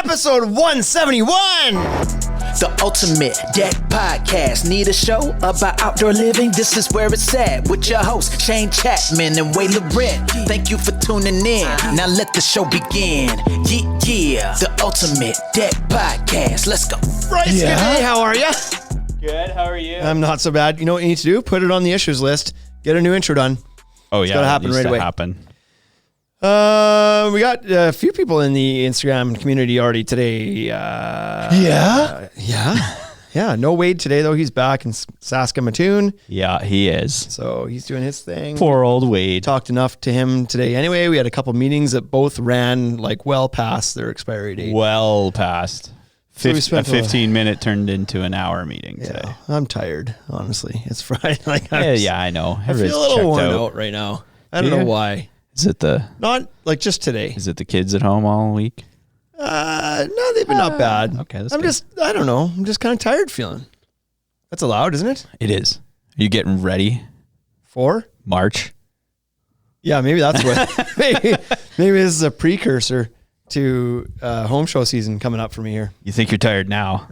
Episode 171. The Ultimate Deck Podcast. Need a show about outdoor living? This is where it's at. With your hosts, Shane Chapman and Way Laurent. Thank you for tuning in. Now let the show begin. Yeah. The Ultimate Deck Podcast. Let's go. Bryce, good day. How are you? Good. How are you? I'm not so bad. You know what you need to do? Put it on the issues list. Get a new intro done. Oh, yeah. Gotta happen right away. We got a few people in the Instagram community already today. Yeah. No Wade today though. He's back in Saskatoon. Yeah, he is. So he's doing his thing. Poor old Wade. Talked enough to him today. Anyway, we had a couple meetings that both ran like well past their expiry date. Well past. So a 15-minute turned into an hour meeting today. I'm tired, honestly. It's Friday. I know. I feel a little worn out right now. I don't know why. Is it not like just today? Is it the kids at home all week? No, they've been not bad. Okay, I don't know. I'm just kind of tired feeling. That's allowed, isn't it? It is. Are you getting ready for March? Yeah, maybe that's what. maybe this is a precursor to home show season coming up for me here. You think you're tired now?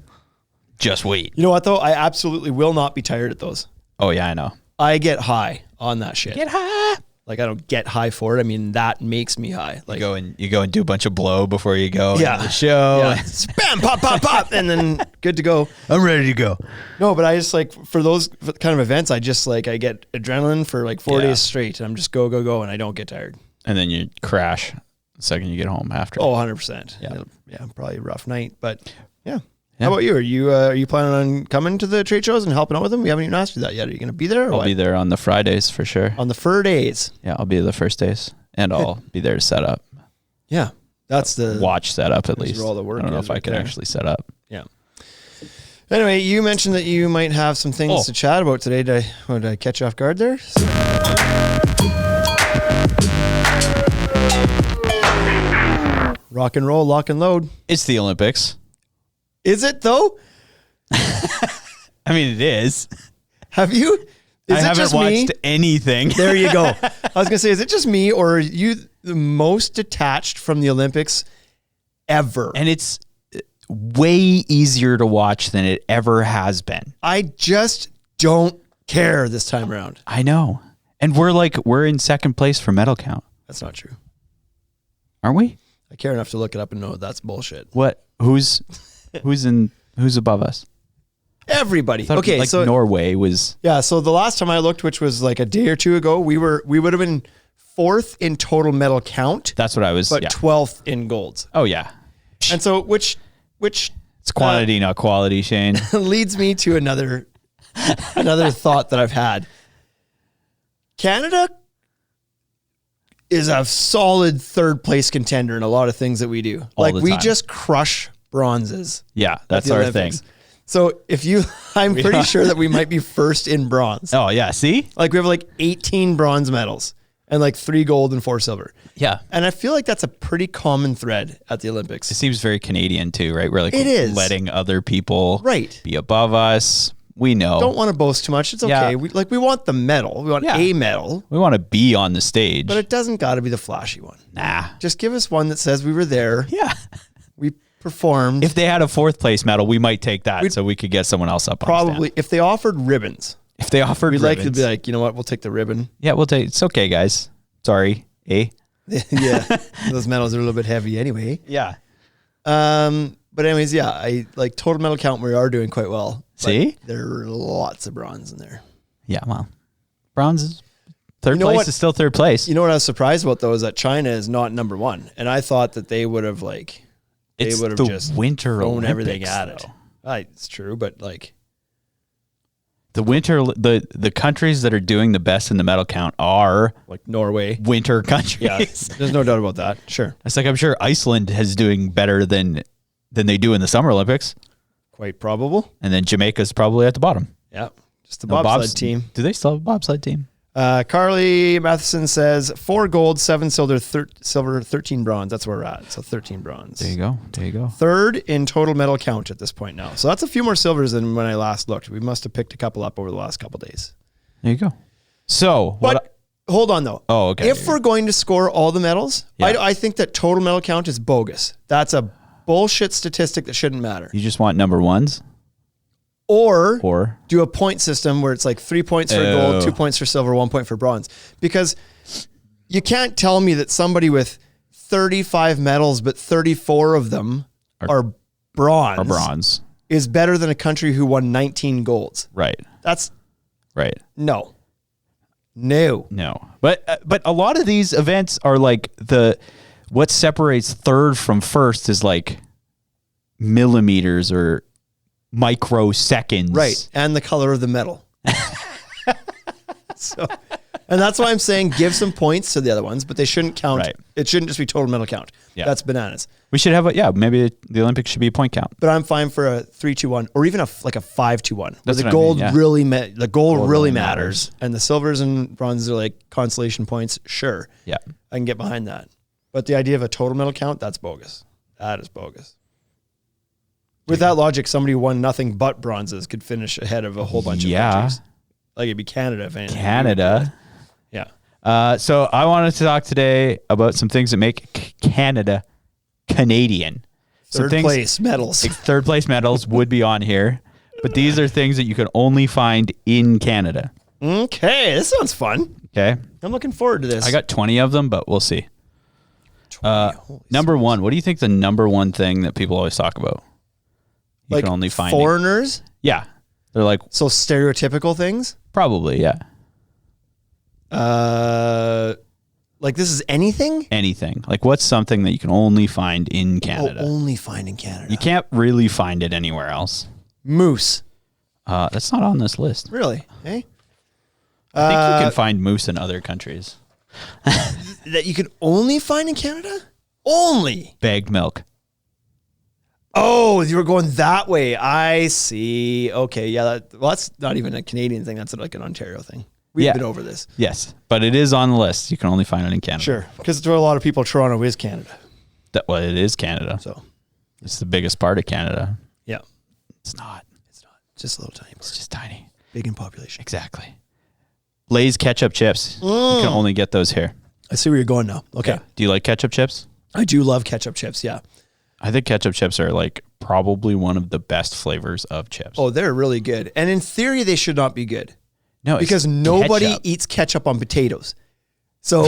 Just wait. You know what though? I absolutely will not be tired at those. Oh yeah, I know. I get high on that shit. Get high. Like I don't get high for it. I mean, that makes me high. Like you go and do a bunch of blow before you go into the show. Yeah. Spam, pop, pop, pop, and then good to go. I'm ready to go. No, but I just like for those kind of events, I just like I get adrenaline for like 4 days straight, and I'm just go, and I don't get tired. And then you crash the second you get home after. Oh, 100%. Yeah, probably a rough night, but yeah. How about you? Are you planning on coming to the trade shows and helping out with them? We haven't even asked you that yet. Are you going to be there? I'll be there on the Fridays for sure. On the fur days? Yeah, I'll be the first days, and I'll be there to set up. Yeah, that's the watch setup at least. Where all the work I don't know if I can actually set up. Yeah. Anyway, you mentioned that you might have some things to chat about today. Did I catch you off guard there? Rock and roll, lock and load. It's the Olympics. Is it though? I mean, it is. Have you? I haven't watched anything. There you go. I was going to say, is it just me or are you the most detached from the Olympics ever? And it's way easier to watch than it ever has been. I just don't care this time around. I know. And we're in second place for medal count. That's not true. Aren't we? I care enough to look it up and know that's bullshit. What? Who's above us? Everybody. Okay, so Norway was. Yeah, so the last time I looked, which was like a day or two ago, we would have been 4th in total medal count. That's what I was. But 12th in golds. Oh yeah. And so which it's quantity, not quality, Shane. leads me to another thought that I've had. Canada is a solid 3rd place contender in a lot of things that we do. We just crush bronzes. Yeah, that's our Olympics. thing. So I'm pretty sure that we might be 1st in bronze. Oh yeah, see? Like we have 18 bronze medals and 3 gold and 4 silver. Yeah. And I feel like that's a pretty common thread at the Olympics. It seems very Canadian too, right? We're it is. letting other people right. be above us. We know. Don't want to boast too much. It's okay. Yeah. We want the medal. We want a medal. We want to be on the stage. But it doesn't got to be the flashy one. Nah. Just give us one that says we were there. Yeah. We performed. If they had a 4th place medal, we might take that so we could get someone else up on the stand. If they offered ribbons. We'd like to be like, you know what? We'll take the ribbon. Yeah, we'll take. It's okay, guys. Sorry. Yeah. Those medals are a little bit heavy anyway. Yeah. But anyways, yeah, I like total medal count. We are doing quite well. See, there are lots of bronze in there. Yeah, well, bronze is third place is still 3rd place. You know what I was surprised about though is that China is not number 1, and I thought that they would have just Winter thrown Olympics, everything at it. It's true, but the winter, the countries that are doing the best in the medal count are like Norway, winter countries. Yeah, there's no doubt about that. Sure, it's I'm sure Iceland is doing better than they do in the Summer Olympics. Quite probable. And then Jamaica's probably at the bottom. Yeah, just the bobsled team. Do they still have a bobsled team? Carly Matheson says 4 gold, 7 silver, 13 bronze. That's where we're at. So 13 bronze. There you go. 3rd in total medal count at this point now. So that's a few more silvers than when I last looked. We must have picked a couple up over the last couple days. There you go. So, hold on though. Oh, okay. If we're going to score all the medals, I think that total medal count is bogus. That's a bullshit statistic that shouldn't matter. You just want number ones? Or do a point system where it's like 3 points for gold, 2 points for silver, 1 point for bronze. Because you can't tell me that somebody with 35 medals, but 34 of them are bronze, is better than a country who won 19 golds. Right. That's right. No. But a lot of these events are like what separates third from first is like millimeters or microseconds. Right. And the color of the medal. And that's why I'm saying give some points to the other ones, but they shouldn't count. Right. It shouldn't just be total medal count. Yeah. That's bananas. We should have maybe the Olympics should be a point count. But I'm fine for a 3-2-1 or even a 5-2-1. That's the gold really really matters. And the silvers and bronzes are like consolation points. Sure. Yeah. I can get behind that. But the idea of a total medal count, that's bogus. That is bogus. With that logic, somebody who won nothing but bronzes could finish ahead of a whole bunch of countries. Like it'd be Canada, if anything. Canada. Yeah. So I wanted to talk today about some things that make Canada Canadian. Third place medals. Third place medals would be on here, but these are things that you can only find in Canada. Okay, this sounds fun. Okay. I'm looking forward to this. I got 20 of them, but we'll see. Number one, what do you think the number one thing that people always talk about? You like can only find foreigners? Yeah. They're like... So stereotypical things? Probably, yeah. Like this is anything? Anything. Like what's something that you can only find in Canada? Only find in Canada. You can't really find it anywhere else. Moose. That's not on this list. Really? Hey? I think you can find moose in other countries. That you can only find in Canada? Only. Bagged milk. Oh, you were going that way. I see. Okay, yeah. That's not even a Canadian thing. That's like an Ontario thing. We've been over this. Yes, but it is on the list. You can only find it in Canada. Sure, because to a lot of people, Toronto is Canada. It is Canada. So it's the biggest part of Canada. Yeah. It's not. It's not. Just a little tiny part. It's just tiny. Big in population. Exactly. Lay's ketchup chips. You can only get those here. I see where you're going now. Okay. Do you like ketchup chips? I do love ketchup chips, yeah. I think ketchup chips are like probably one of the best flavors of chips. Oh, they're really good. And in theory, they should not be good. No, because nobody eats ketchup on potatoes. So,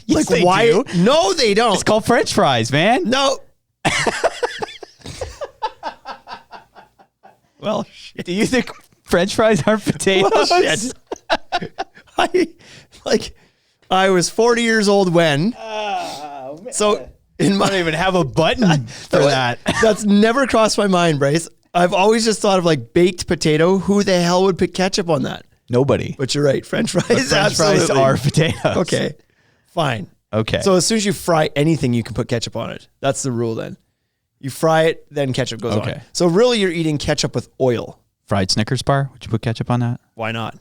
yes, like, why? Do. No, they don't. It's called French fries, man. No. Well, shit. Do you think French fries aren't potatoes? Well, shit. I was 40 years old when. So I don't even have a button for that. That's never crossed my mind, Bryce. I've always just thought of like baked potato. Who the hell would put ketchup on that? Nobody. But you're right. French fries. French fries are potatoes. Okay. Fine. Okay. So as soon as you fry anything, you can put ketchup on it. That's the rule then. You fry it, then ketchup goes on. So really you're eating ketchup with oil. Fried Snickers bar? Would you put ketchup on that? Why not?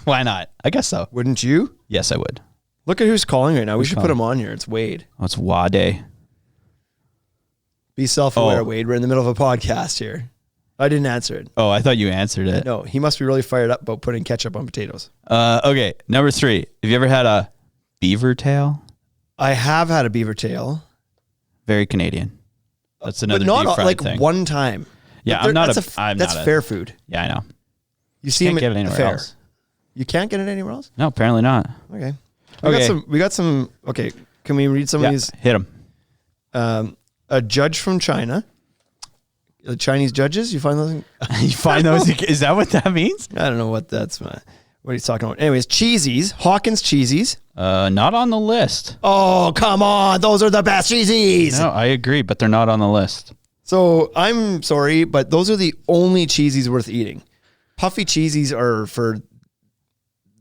Why not? I guess so. Wouldn't you? Yes, I would. Look at who's calling right now. We should put him on here. It's Wade. Oh, it's Wade. Be self-aware, Wade. We're in the middle of a podcast here. I didn't answer it. Oh, I thought you answered it. No, he must be really fired up about putting ketchup on potatoes. Okay, number 3. Have you ever had a beaver tail? I have had a beaver tail. Very Canadian. That's another but not deep fried like thing. one time. Yeah, that's fair food. Yeah, I know. You see Can't him get it anywhere else. You can't get it anywhere else? No, apparently not. Okay. We got some. Okay, can we read some of these? Hit them. A judge from China. The Chinese judges, you find those? You find those? Is that what that means? I don't know what that's. What he's talking about. Anyways, cheesies, Hawkins cheesies. Not on the list. Oh, come on. Those are the best cheesies. No, I agree, but they're not on the list. So I'm sorry, but those are the only cheesies worth eating. Puffy cheesies are for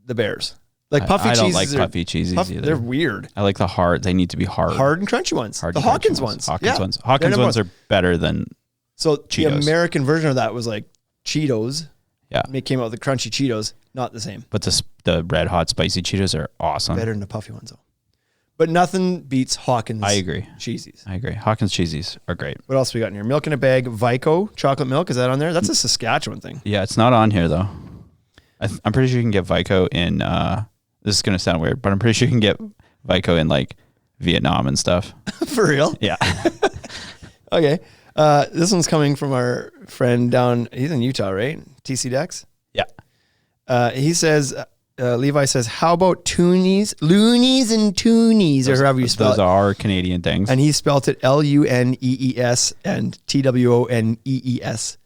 the bears. Like puffy cheesies. I don't like puffy cheesies either. They're weird. I like the hard. They need to be hard. Hard and crunchy ones. The Hawkins ones. Hawkins ones. Hawkins ones are better than Cheetos. The American version of that was like Cheetos. Yeah. They came out with the crunchy Cheetos. Not the same. But the red hot spicy Cheetos are awesome. Better than the puffy ones though. But nothing beats Hawkins. I agree. Cheesies. I agree. Hawkins cheesies are great. What else we got in here? Milk in a bag, Vico chocolate milk. Is that on there? That's a Saskatchewan thing. Yeah, it's not on here though. I'm pretty sure you can get Vico in. This is gonna sound weird, but I'm pretty sure you can get Vico in like Vietnam and stuff. For real? Yeah. Okay. This one's coming from our friend down. He's in Utah, right? TC Dex. Yeah. He says, Levi says, how about toonies, loonies and toonies, or however you spell Those it. are Canadian things. And he spelt it Lunees and Twonees.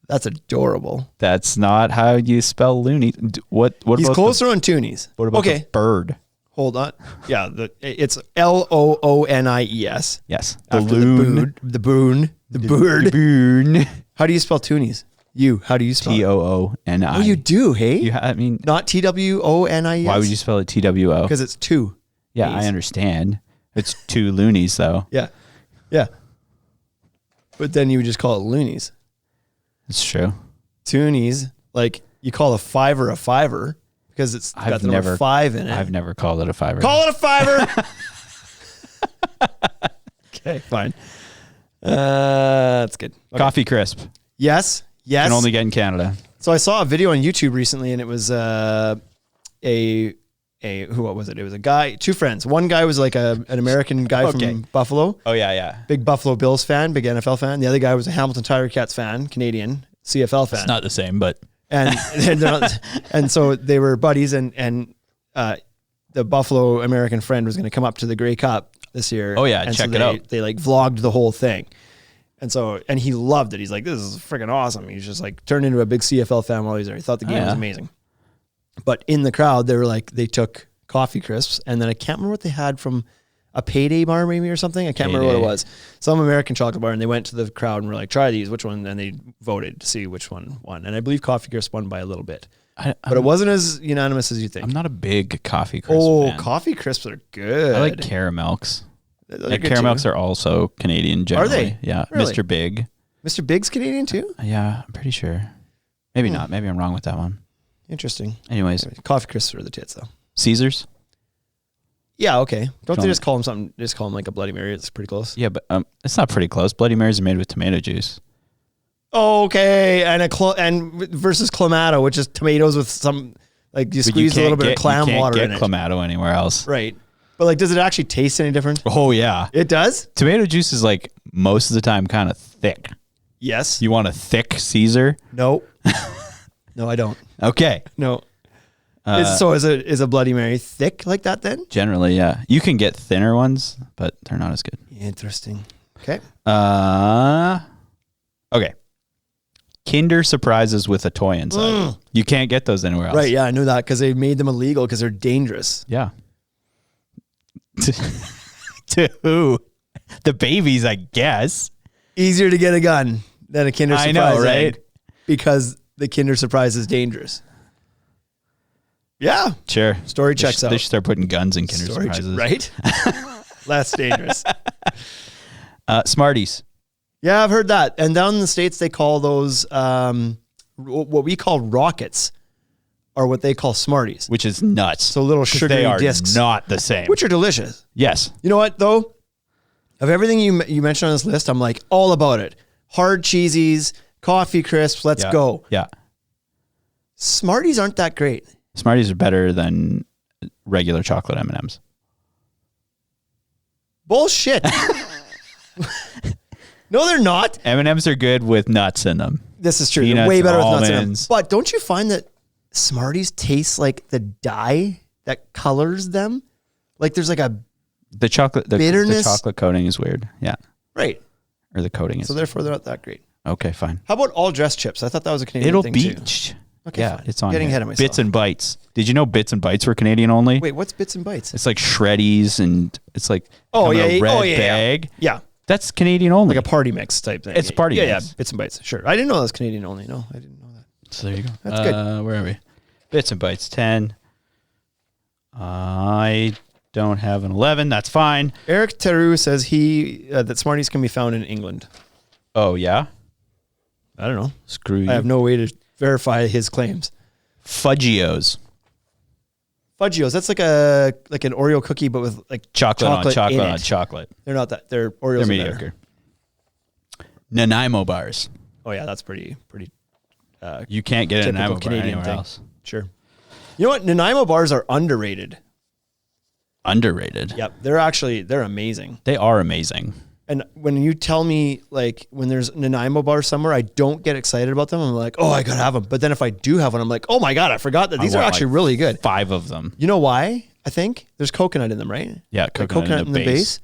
That's adorable. That's not how you spell loony. What He's about closer on toonies. what about okay? the bird? Hold on. Yeah, it's Loonies. Yes. After the bird. The boon. How do you spell toonies? How do you spell it? Tooni. Oh, you do, hey? I mean, Not Twoniees? why would you spell it TWO? Because it's two. Yeah, I understand. It's two loonies though. Yeah. Yeah. But then you would just call it loonies. It's true. Toonies, like you call a fiver because it's got the number 5 in it. I've never called it a fiver. Call it a fiver. Okay, fine. That's good. Okay. Coffee crisp. Yes. Can only get in Canada. So I saw a video on YouTube recently, and it was what was it? It was a guy, two friends. One guy was like an American guy from Buffalo. Oh yeah. Big Buffalo Bills fan, big NFL fan. The other guy was a Hamilton Tiger Cats fan, Canadian CFL fan. It's not the same, but And so they were buddies, and the Buffalo American friend was going to come up to the Grey Cup this year. Oh yeah, and check so it out. They like vlogged the whole thing. And he loved it. He's like, this is freaking awesome. He's just like turned into a big CFL fan while he was there. He thought the game was amazing. But in the crowd, they took coffee crisps, and then I can't remember what they had from a Payday bar maybe or something. I can't remember what it was. Some American chocolate bar, and they went to the crowd and were like, try these, which one? And they voted to see which one won. And I believe coffee crisp won by a little bit. But it wasn't as unanimous as you think. I'm not a big coffee crisp fan. Coffee crisps are good. I like Caramels. They're good Caramels too. are also Canadian generally. Are they? Yeah. Really? Mr. Big. Mr. Big's Canadian too? Yeah, I'm pretty sure. Maybe not. Maybe I'm wrong with that one. Interesting. Anyways, Coffee crisps are the tits though. Caesars. Yeah, okay. Don't they just call them something? Just call them like a Bloody Mary. It's pretty close. Yeah, but it's not pretty close. Bloody Marys are made with tomato juice. Okay, and versus Clamato, which is tomatoes with some like you squeeze a little bit of clam water in it. You can't get Clamato anywhere else. Right. But like, does it actually taste any different? Oh yeah, it does. Tomato juice is like most of the time kind of thick. Yes. You want a thick Caesar? No. No, I don't. Okay. No. Is a Bloody Mary thick like that then? Generally, yeah. You can get thinner ones, but they're not as good. Interesting. Okay. Okay. Kinder Surprises with a toy inside. You can't get those anywhere else. Right, yeah, I knew that because they made them illegal because they're dangerous. Yeah. To who? The babies, I guess. Easier to get a gun than a Kinder Surprise. I know, right? Egg because the Kinder Surprise is dangerous. Yeah. Sure. Story checks out. They should start putting guns in Kinder Surprises. Right? Less dangerous. Smarties. Yeah, I've heard that. And down in the States, they call those what we call rockets, or what they call Smarties. Which is nuts. So little sugary they are discs. not the same. Which are delicious. Yes. You know what, though? Of everything you mentioned on this list, I'm like all about it. Hard cheesies, coffee crisps, let's go. Yeah. Smarties aren't that great. Smarties are better than regular chocolate M&Ms. Bullshit. No, they're not. M&Ms are good with nuts in them. This is true. Peanuts, they're way better with nuts in them. almonds. But don't you find that Smarties taste like the dye that colors them? Like there's like a The chocolate bitterness. The chocolate coating is weird. Yeah. right. Or the coating is. So therefore they're not that great. Okay, fine. How about all dressed chips? I thought that was a Canadian It'll thing be. too. Okay, Yeah, fine. it's on. Getting here. ahead of myself. Bits and Bites. Did you know Bits and Bites were Canadian only? Wait, what's Bits and Bites? It's like Shreddies and it's like Oh, come in yeah, a red oh, yeah, yeah. bag. Yeah. That's Canadian only. Like a party mix type thing. It's party yeah, mix. Yeah, Bits and Bites. Sure. I didn't know that was Canadian only. No, I didn't know that. So there you go. That's good. Where are we? Bits and Bites 10. I don't have an 11. That's fine. Eric Theroux says that Smarties can be found in England. Oh, yeah? I don't know. Screw you. I have no way to verify his claims. Fudgios. Fudgios. That's like an Oreo cookie, but with like Chocolate on chocolate in on it. chocolate. They're not that. They're Oreos. They're are mediocre. better. Nanaimo bars. Oh yeah, that's pretty. You can't get a typical Nanaimo bar Canadian anywhere thing. else. Sure. You know what? Nanaimo bars are underrated. Underrated. Yep, they're amazing. They are amazing. And when you tell me, like, when there's an Nanaimo bar somewhere, I don't get excited about them. I'm like, oh, I got to have them. But then if I do have one, I'm like, oh my God, I forgot that these are actually really good. 5 of them. You know why? I think there's coconut in them, right? Yeah, like coconut in the base.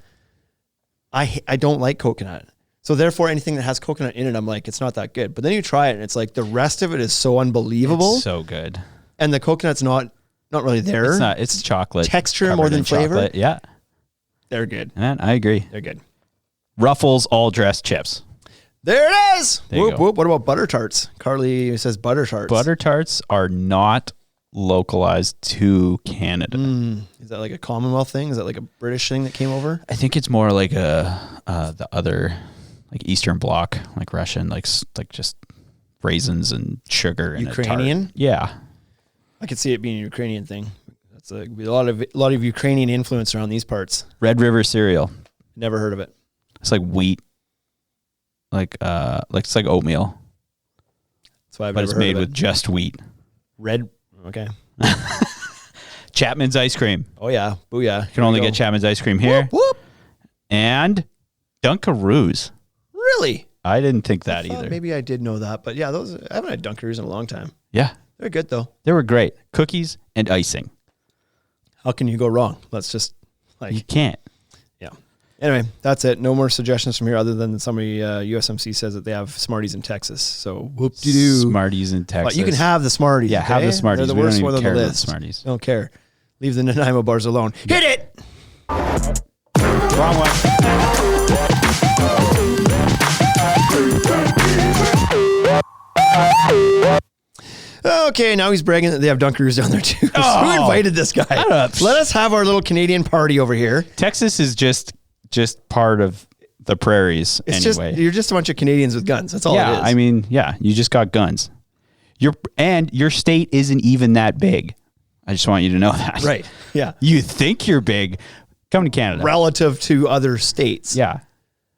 I don't like coconut. So therefore, anything that has coconut in it, I'm like, it's not that good. But then you try it and it's like the rest of it is so unbelievable. It's so good. And the coconut's not really there. It's not. It's chocolate. Texture more than flavor. Chocolate. Yeah. They're good. And I agree. They're good. Ruffles all dressed chips. There it is. Whoop, whoop. What about butter tarts? Carly says butter tarts. Butter tarts are not localized to Canada. Is that like a Commonwealth thing? Is that like a British thing that came over? I think it's more like the other, like Eastern Bloc, like Russian, like just raisins and sugar. Ukrainian? And yeah. I could see it being a Ukrainian thing. That's a lot of Ukrainian influence around these parts. Red River cereal. Never heard of it. It's like wheat, like it's like oatmeal. That's why I've but never it's heard made of it. with just wheat. Red. Okay. Chapman's ice cream. Oh yeah, booyah! You can only get Chapman's ice cream here. Whoop, whoop. And Dunkaroos. Really? I didn't think that either. Maybe I did know that, but yeah, those I haven't had Dunkaroos in a long time. Yeah, they're good though. They were great. Cookies and icing. How can you go wrong? Let's just you can't. Yeah. Anyway, that's it. No more suggestions from here other than somebody, USMC says that they have Smarties in Texas. So whoop-de-doo. Smarties in Texas. But you can have the Smarties. Yeah, have the Smarties. They're the worst one on the care about list. Smarties. Don't care. Leave the Nanaimo bars alone. Hit it! Wrong one. Okay, now he's bragging that they have Dunkaroos down there too. Oh. Who invited this guy? Let us have our little Canadian party over here. Texas is just part of the prairies anyway. You're just a bunch of Canadians with guns. That's all it is. I mean, yeah, you just got guns. Your state isn't even that big. I just want you to know that. Right. Yeah. You think you're big. Come to Canada. Relative to other states. Yeah.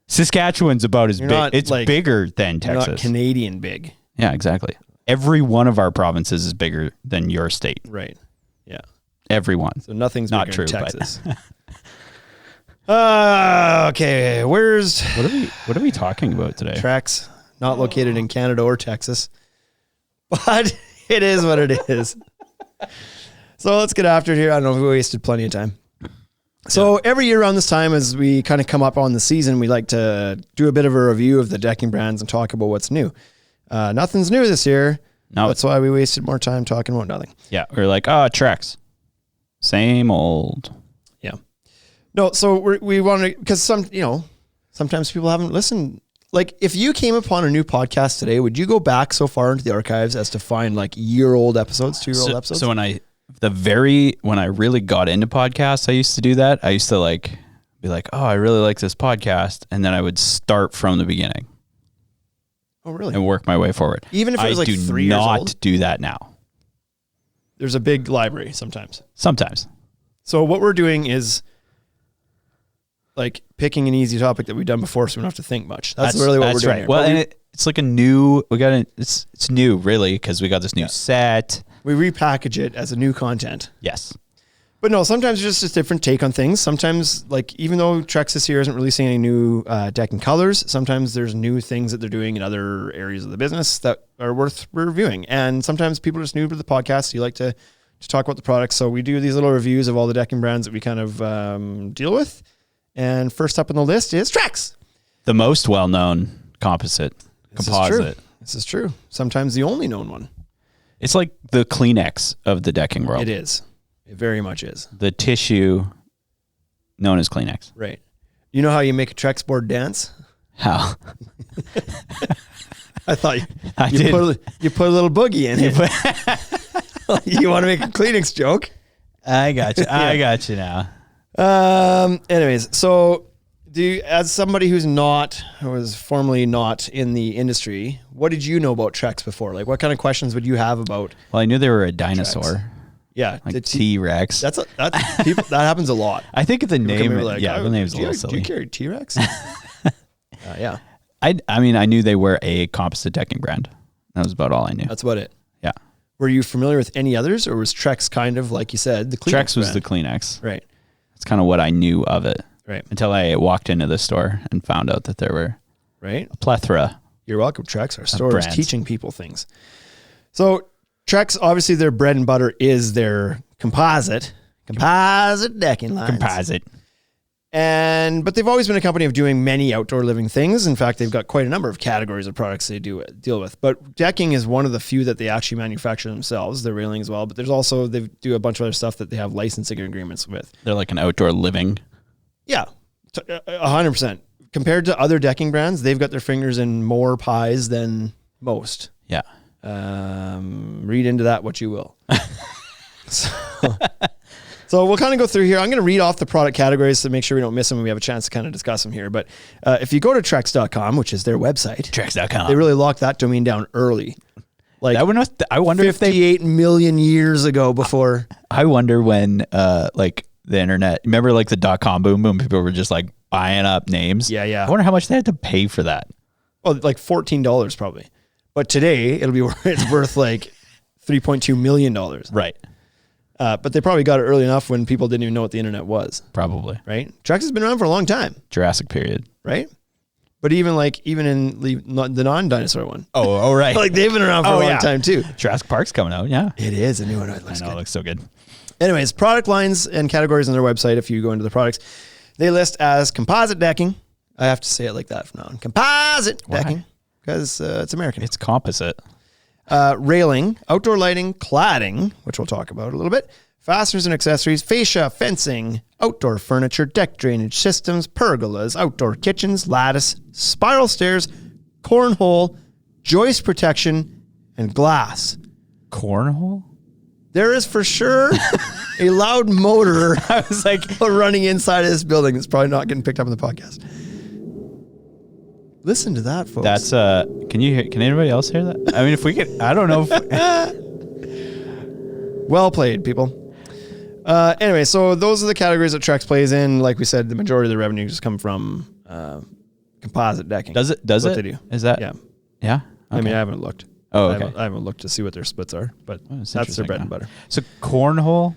Saskatchewan's about as big. It's bigger than Texas. Not Canadian big. Yeah, exactly. Every one of our provinces is bigger than your state. Right. Yeah. Every one. So nothing's not bigger true, in Texas. Okay. What are we talking about today? TREX, not located in Canada or Texas, but it is what it is. So let's get after it here. I don't know if we wasted plenty of time. So every year around this time, as we kind of come up on the season, we like to do a bit of a review of the decking brands and talk about what's new. Nothing's new this year. No. That's why we wasted more time talking about nothing. Yeah. We're like, TREX. Same old. Yeah. No, so we want to, because sometimes people haven't listened. Like, if you came upon a new podcast today, would you go back so far into the archives as to find like year-old episodes, 2-year-old episodes? So when I really got into podcasts, I used to do that. I used to be like, oh, I really like this podcast. And then I would start from the beginning. Oh, really? And work my way forward. Even if it was like 3 years old? I do not do that now. There's a big library sometimes. Sometimes. So what we're doing is like picking an easy topic that we've done before so we don't have to think much. That's really what we're doing. Right. Well, and it's like a new, it's new really because we got this new set. We repackage it as a new content. Yes. But no, sometimes it's just a different take on things. Sometimes, like, even though TREX this year isn't releasing any new decking colors, sometimes there's new things that they're doing in other areas of the business that are worth reviewing. And sometimes people are just new to the podcast. You like to talk about the products. So we do these little reviews of all the decking brands that we kind of deal with. And first up on the list is TREX. The most well-known composite. This is true. Sometimes the only known one. It's like the Kleenex of the decking world. It is. It very much is. The tissue known as Kleenex. Right. You know how you make a TREX board dance? How? I thought you put a little boogie in it. You want to make a Kleenex joke? I got you. Yeah. I got you now. Anyways, so as somebody who was formerly not in the industry, what did you know about TREX before? Like, what kind of questions would you have about? Well, I knew they were a dinosaur. TREX? Yeah, like T-Rex. That happens a lot. I think the name. The name's a little silly. Do you carry T-Rex? Yeah. I mean, I knew they were a composite decking brand. That was about all I knew. That's about it. Yeah. Were you familiar with any others, or was TREX kind of, like you said, the Kleenex TREX was brand? the Kleenex. Right. That's kind of what I knew of it. Right. Until I walked into the store and found out that there were Right. a plethora. You're welcome, Trex. Our store is brands. teaching people things. So Trex, obviously their bread and butter is their composite decking lines. Composite. But they've always been a company of doing many outdoor living things. In fact, they've got quite a number of categories of products they deal with. But decking is one of the few that they actually manufacture themselves. Their railing as well. But there's also, they do a bunch of other stuff that they have licensing agreements with. They're like an outdoor living. Yeah, 100%. Compared to other decking brands, they've got their fingers in more pies than most. Yeah. Read into that what you will. So we'll kind of go through here. I'm going to read off the product categories to make sure we don't miss them when we have a chance to kind of discuss them here. But if you go to trex.com, which is their website, TREX.com. they really locked that domain down early. Like I wonder if they 58 million years ago before. I wonder when like the internet, remember like the .com boom, people were just like buying up names. Yeah. I wonder how much they had to pay for that. Oh, like $14 probably. But today it's worth like $3.2 million. Right. But they probably got it early enough when people didn't even know what the internet was. Probably. Right? Trex has been around for a long time. Jurassic period. Right? But even in the non-dinosaur one. Oh, right. Like they've been around for a long time too. Jurassic Park's coming out. Yeah. It is a new one. It I looks know. good. It looks so good. Anyways, product lines and categories on their website, if you go into the products, they list as composite decking. I have to say it like that from now on. Composite decking. Because it's American. It's composite. Railing, outdoor lighting, cladding, which we'll talk about a little bit, fasteners and accessories, fascia, fencing, outdoor furniture, deck drainage systems, pergolas, outdoor kitchens, lattice, spiral stairs, cornhole, joist protection, and glass. Cornhole? There is for sure a loud motor I was like running inside of this building that's probably not getting picked up on the podcast. Listen to that, folks. That's can anybody else hear that? I mean, if we could, I don't know if well played, people. Anyway, so those are the categories that Trex plays in. Like we said, the majority of the revenue just come from composite decking. Does it? What they do. Is that? Yeah. Yeah. I mean, Okay. I haven't looked. Oh, okay. I haven't looked to see what their splits are, but That's that's their bread interesting, and butter. So cornhole,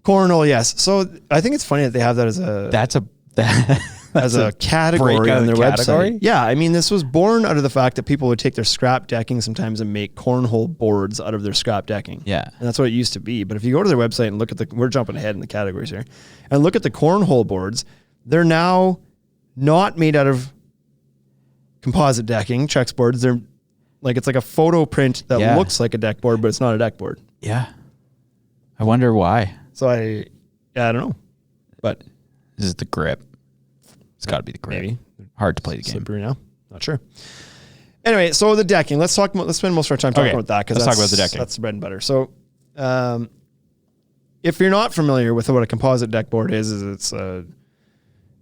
Cornhole, yes. So I think it's funny that they have that as a that's a category breakout on their category? website. Yeah, I mean, this was born out of the fact that people would take their scrap decking sometimes and make cornhole boards out of their scrap decking. Yeah. And that's what it used to be. But if you go to their website and look at we're jumping ahead in the categories here, and look at the cornhole boards, they're now not made out of composite decking, Trex boards. They're like, it's like a photo print that looks like a deck board, but it's not a deck board. Yeah. I wonder why. So I don't know, but This is the grip. It's got to be the grip. maybe. Hard to play the game. Slippery now. Not sure. Anyway, so the decking. Let's spend most of our time talking about that because let's talk about the decking. That's the bread and butter. So, if you're not familiar with what a composite deck board is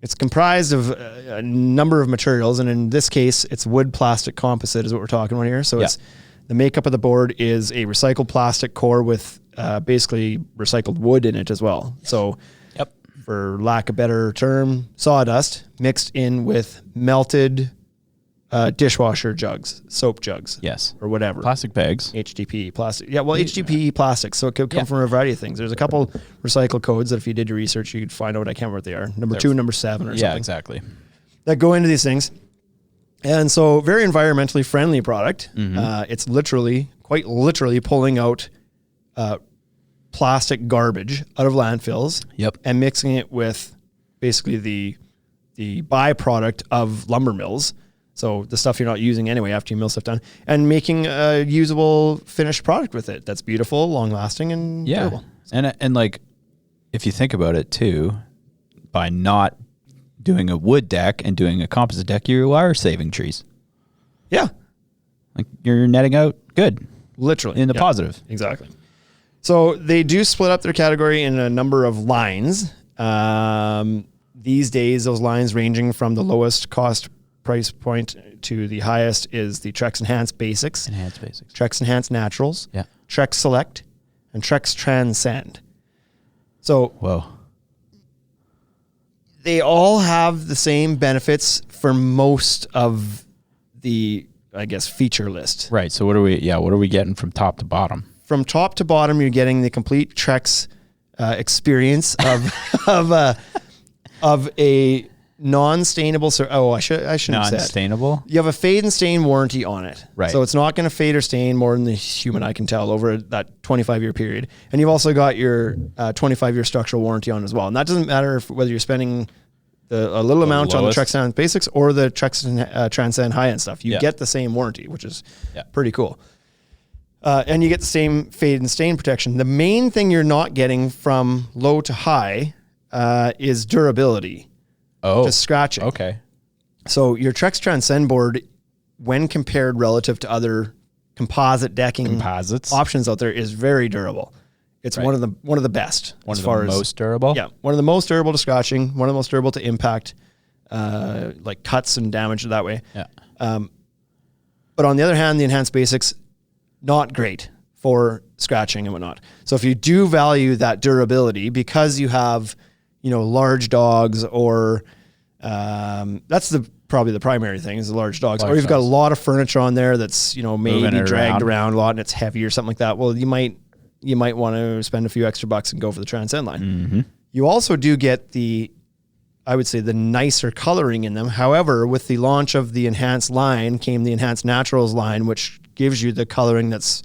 it's comprised of a number of materials, and in this case, it's wood plastic composite is what we're talking about here. So it's the makeup of the board is a recycled plastic core with basically recycled wood in it as well. So, for lack of a better term, sawdust mixed in with melted dishwasher jugs, soap jugs. Yes. Or whatever. Plastic bags. HDPE plastic. Yeah, well, HDPE plastic. So it could come from a variety of things. There's a couple recycle codes that if you did your research, you'd find out. I can't remember what they are. Number 2, number 7 or something. Yeah, exactly. That go into these things. And so very environmentally friendly product. It's quite literally pulling out plastic garbage out of landfills and mixing it with basically the byproduct of lumber mills. So the stuff you're not using anyway after you mill stuff down, and making a usable finished product with it that's beautiful, long lasting, and durable. And like, if you think about it too, by not doing a wood deck and doing a composite deck, you are saving trees. Yeah. Like you're netting out good. Literally. In the positive. Exactly. So they do split up their category in a number of lines. These days, those lines ranging from the lowest cost price point to the highest is the Trex Enhanced Basics. Trex Enhanced Naturals. Yeah. Trex Select. And Trex Transcend. So they all have the same benefits for most of the, I guess, feature list. Right. So what are we getting from top to bottom? From top to bottom, you're getting the complete Trex experience of of a non-stainable. I shouldn't have said. Non-stainable? You have a fade and stain warranty on it. Right. So it's not going to fade or stain more than the human eye can tell over that 25-year period. And you've also got your 25-year structural warranty on as well. And that doesn't matter whether you're spending a little amount on the TREX Basics or the TREX Transcend high-end stuff. You get the same warranty, which is pretty cool. And you get the same fade and stain protection. The main thing you're not getting from low to high is durability. To scratching. Okay. So your TREX Transcend board, when compared relative to other composite decking options out there, is very durable. It's one of the best. One of the most durable? Yeah. One of the most durable to scratching, one of the most durable to impact, like cuts and damage that way. Yeah. But on the other hand, the Enhanced Basics, not great for scratching and whatnot. So if you do value that durability because you have, large dogs or that's probably the primary thing is the large dogs. Or you've got a lot of furniture on there that's, maybe dragged around a lot and it's heavy or something like that. Well, you might want to spend a few extra bucks and go for the Transcend line. Mm-hmm. You also do get I would say the nicer coloring in them. However, with the launch of the Enhanced line came the Enhanced Naturals line, which gives you the coloring that's,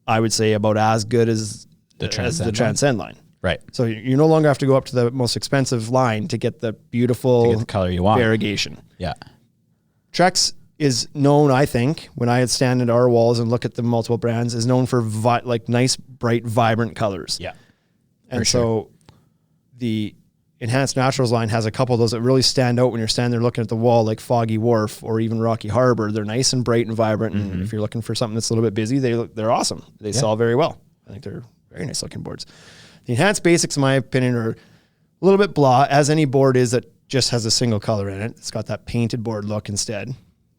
I would say, about as good as the Transcend line. Right. So you no longer have to go up to the most expensive line to get the beautiful the color you want. Variegation. Yeah. TREX is known, I think, when I stand at our walls and look at the multiple brands, is known for nice, bright, vibrant colors. Yeah. And so the Enhanced Naturals line has a couple of those that really stand out when you're standing there looking at the wall, like Foggy Wharf or even Rocky Harbor. They're nice and bright and vibrant. And if you're looking for something that's a little bit busy, they're awesome. They sell very well. I think they're very nice looking boards. The Enhanced Basics, in my opinion, are a little bit blah, as any board is that just has a single color in it. It's got that painted board look instead.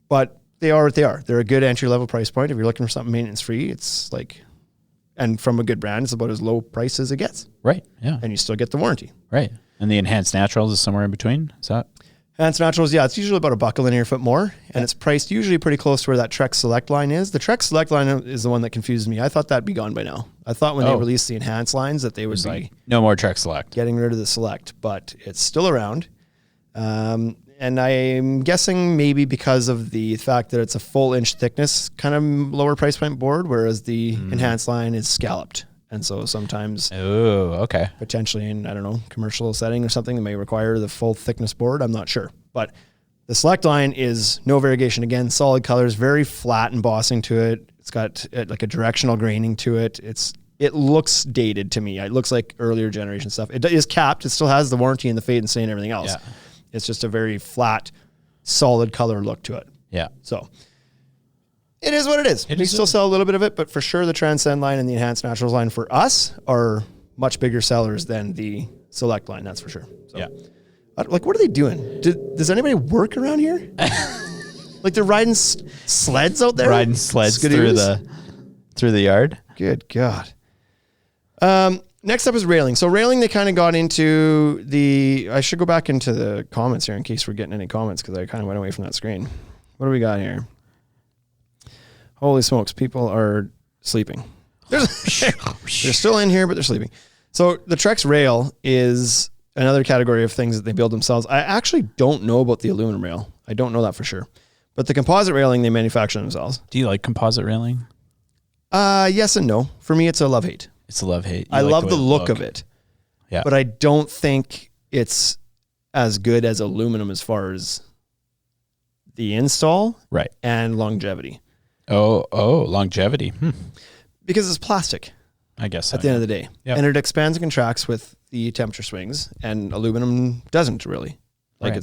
But they are what they are. They're a good entry-level price point. If you're looking for something maintenance-free, it's and from a good brand, it's about as low price as it gets. Right, yeah. And you still get the warranty. Right. And the Enhanced Naturals is somewhere in between? Is that? Enhanced Naturals, it's usually about $1 a linear foot more, and it's priced usually pretty close to where that TREX Select line is. The TREX Select line is the one that confused me. I thought that'd be gone by now. I thought when they released the Enhanced lines that they would be no more TREX Select. Getting rid of the Select, but it's still around. And I'm guessing maybe because of the fact that it's a full inch thickness kind of lower price point board, whereas the Enhanced line is scalloped. And so sometimes potentially in, I don't know, commercial setting or something that may require the full thickness board. I'm not sure. But the Select line is no variegation. Again, solid colors, very flat embossing to it. It's got like a directional graining to it. It looks dated to me. It looks like earlier generation stuff. It is capped. It still has the warranty and the fade and stain and everything else. Yeah. It's just a very flat, solid color look to it. Yeah. So it is what it is. We still sell a little bit of it, but for sure the Transcend line and the Enhanced Naturals line for us are much bigger sellers than the Select line, that's for sure. So, yeah. What are they doing? Does anybody work around here? Like they're riding sleds out there? Riding sleds through the yard? Good God. Next up is railing. So railing, they kind of got into I should go back into the comments here in case we're getting any comments because I kind of went away from that screen. What do we got here? Holy smokes, people are sleeping. They're still in here, but they're sleeping. So the TREX rail is another category of things that they build themselves. I actually don't know about the aluminum rail. I don't know that for sure. But the composite railing, they manufacture themselves. Do you like composite railing? Yes and no. For me, it's a love-hate. It's a love-hate. I love the look of it. Yeah. But I don't think it's as good as aluminum as far as the install and longevity. Oh, longevity. Because it's plastic. I guess so, at the end of the day. Yep. And it expands and contracts with the temperature swings, and aluminum doesn't really. Like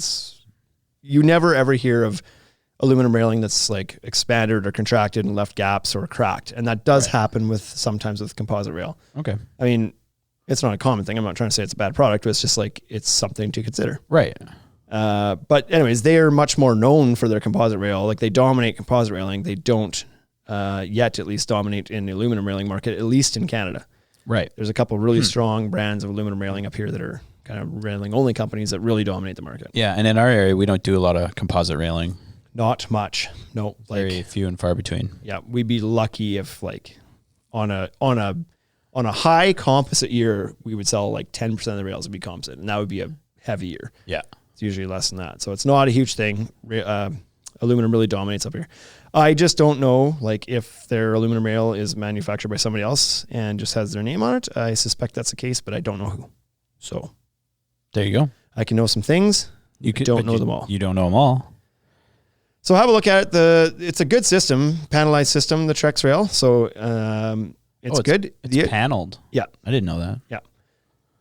you never ever hear of aluminum railing that's like expanded or contracted and left gaps or cracked. And that does happen sometimes with composite rail. Okay. I mean, it's not a common thing. I'm not trying to say it's a bad product, but it's just like, it's something to consider. Right. But anyways, they are much more known for their composite rail. Like they dominate composite railing. They don't yet at least dominate in the aluminum railing market, at least in Canada. Right. There's a couple really strong brands of aluminum railing up here that are kind of railing only companies that really dominate the market. Yeah. And in our area, we don't do a lot of composite railing. Not much. No. Very few and far between. Yeah. We'd be lucky if like on a high composite year, we would sell like 10% of the rails would be composite. And that would be a heavier. Yeah. It's usually less than that. So it's not a huge thing. Aluminum really dominates up here. I just don't know, like, if their aluminum rail is manufactured by somebody else and just has their name on it. I suspect that's the case, but I don't know who. So there you go. I can know some things. Don't know them all. You don't know them all. So have a look at it. It's a good system, panelized system, the TREX rail. So it's good. It's paneled. Yeah. I didn't know that. Yeah.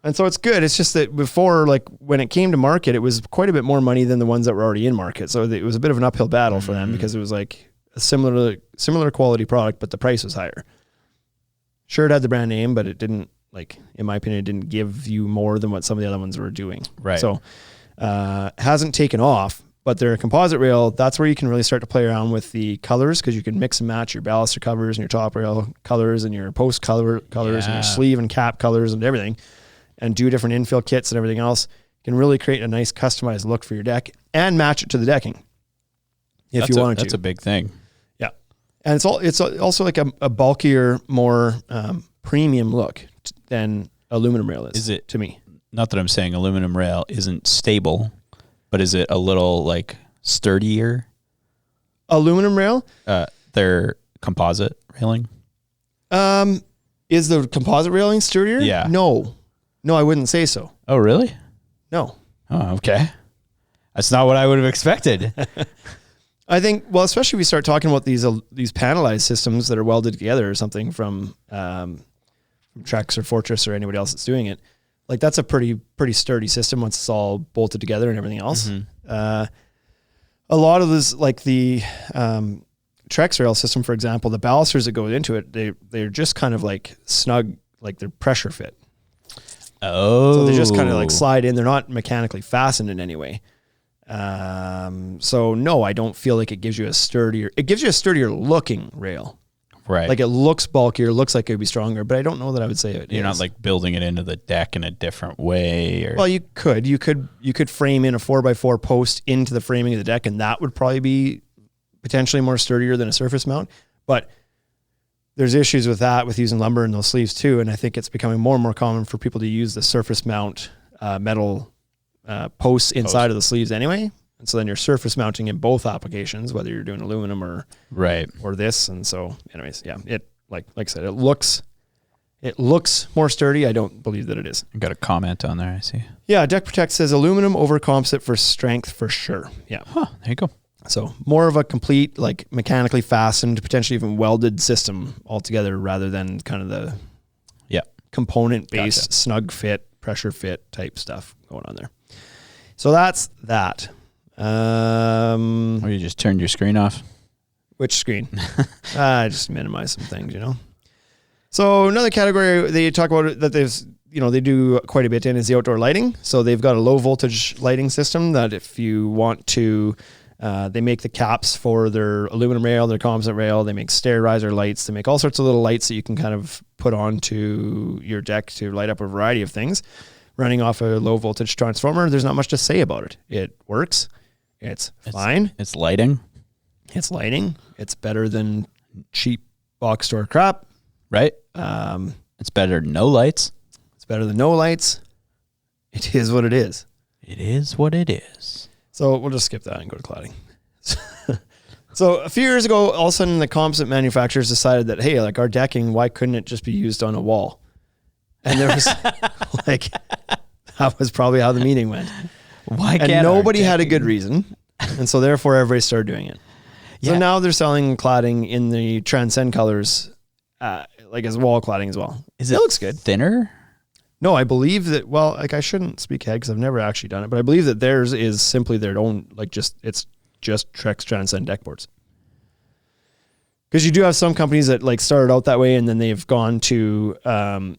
And so it's good. It's just that before, like when it came to market, it was quite a bit more money than the ones that were already in market. So it was a bit of an uphill battle for them because it was like a similar quality product, but the price was higher. Sure, it had the brand name, but it didn't, like, in my opinion, it didn't give you more than what some of the other ones were doing. Right. So hasn't taken off, but they're a composite rail. That's where you can really start to play around with the colors, because you can mix and match your baluster covers and your top rail colors and your post colors and your sleeve and cap colors and everything, and do different infill kits and everything else. You can really create a nice customized look for your deck and match it to the decking if you wanted to. That's a big thing. Yeah. And it's also like a bulkier, more premium look than aluminum rail is it, to me. Not that I'm saying aluminum rail isn't stable, but is it a little like sturdier? Aluminum rail? Their composite railing? Is the composite railing sturdier? Yeah. No, I wouldn't say so. Oh, really? No. Oh, okay. That's not what I would have expected. I think, well, especially if we start talking about these panelized systems that are welded together or something from TREX or Fortress or anybody else that's doing it. Like, that's a pretty sturdy system once it's all bolted together and everything else. Mm-hmm. A lot of this, like the TREX rail system, for example, the balusters that go into it, they're just kind of like snug, like they're pressure fit. Oh. So they just kind of like slide in. They're not mechanically fastened in any way. So no, I don't feel like it gives you a sturdier looking rail. Right. Like, it looks bulkier, looks like it would be stronger, but I don't know that I would say it. You're not like building it into the deck in a different way. Or... Well, you could frame in a 4x4 post into the framing of the deck, and that would probably be potentially more sturdier than a surface mount. But there's issues with that, with using lumber in those sleeves too. And I think it's becoming more and more common for people to use the surface mount metal posts inside of the sleeves anyway. And so then you're surface mounting in both applications, whether you're doing aluminum or this. And so anyways, yeah, it like I said, it looks more sturdy. I don't believe that it is. You got a comment on there, I see. Yeah, Deck Protect says aluminum over composite for strength for sure. Yeah. Huh, there you go. So more of a complete, like, mechanically fastened, potentially even welded system altogether, rather than kind of the component-based snug fit, pressure fit type stuff going on there. So that's that. Or you just turned your screen off? Which screen? I just minimize some things, So another category they talk about that they do quite a bit in is the outdoor lighting. So they've got a low voltage lighting system that if you want to, they make the caps for their aluminum rail, their composite rail. They make stair riser lights. They make all sorts of little lights that you can kind of put onto your deck to light up a variety of things. Running off a low voltage transformer, there's not much to say about it. It works. It's fine. It's lighting. It's lighting. It's better than cheap box store crap. Right. It's better than no lights. It's better than no lights. It is what it is. It is what it is. So we'll just skip that and go to cladding. So a few years ago, all of a sudden the composite manufacturers decided that, hey, like, our decking, why couldn't it just be used on a wall? And there was like, that was probably how the meeting went. Why can't and nobody had a good reason. And so therefore everybody started doing it. So now they're selling cladding in the Transcend colors, like as wall cladding as well. It looks good. Thinner? No, I believe that, well, like, I shouldn't speak ahead because I've never actually done it, but I believe that theirs is simply their own, like, it's just TREX Transcend deck boards. Because you do have some companies that, like, started out that way and then they've gone to a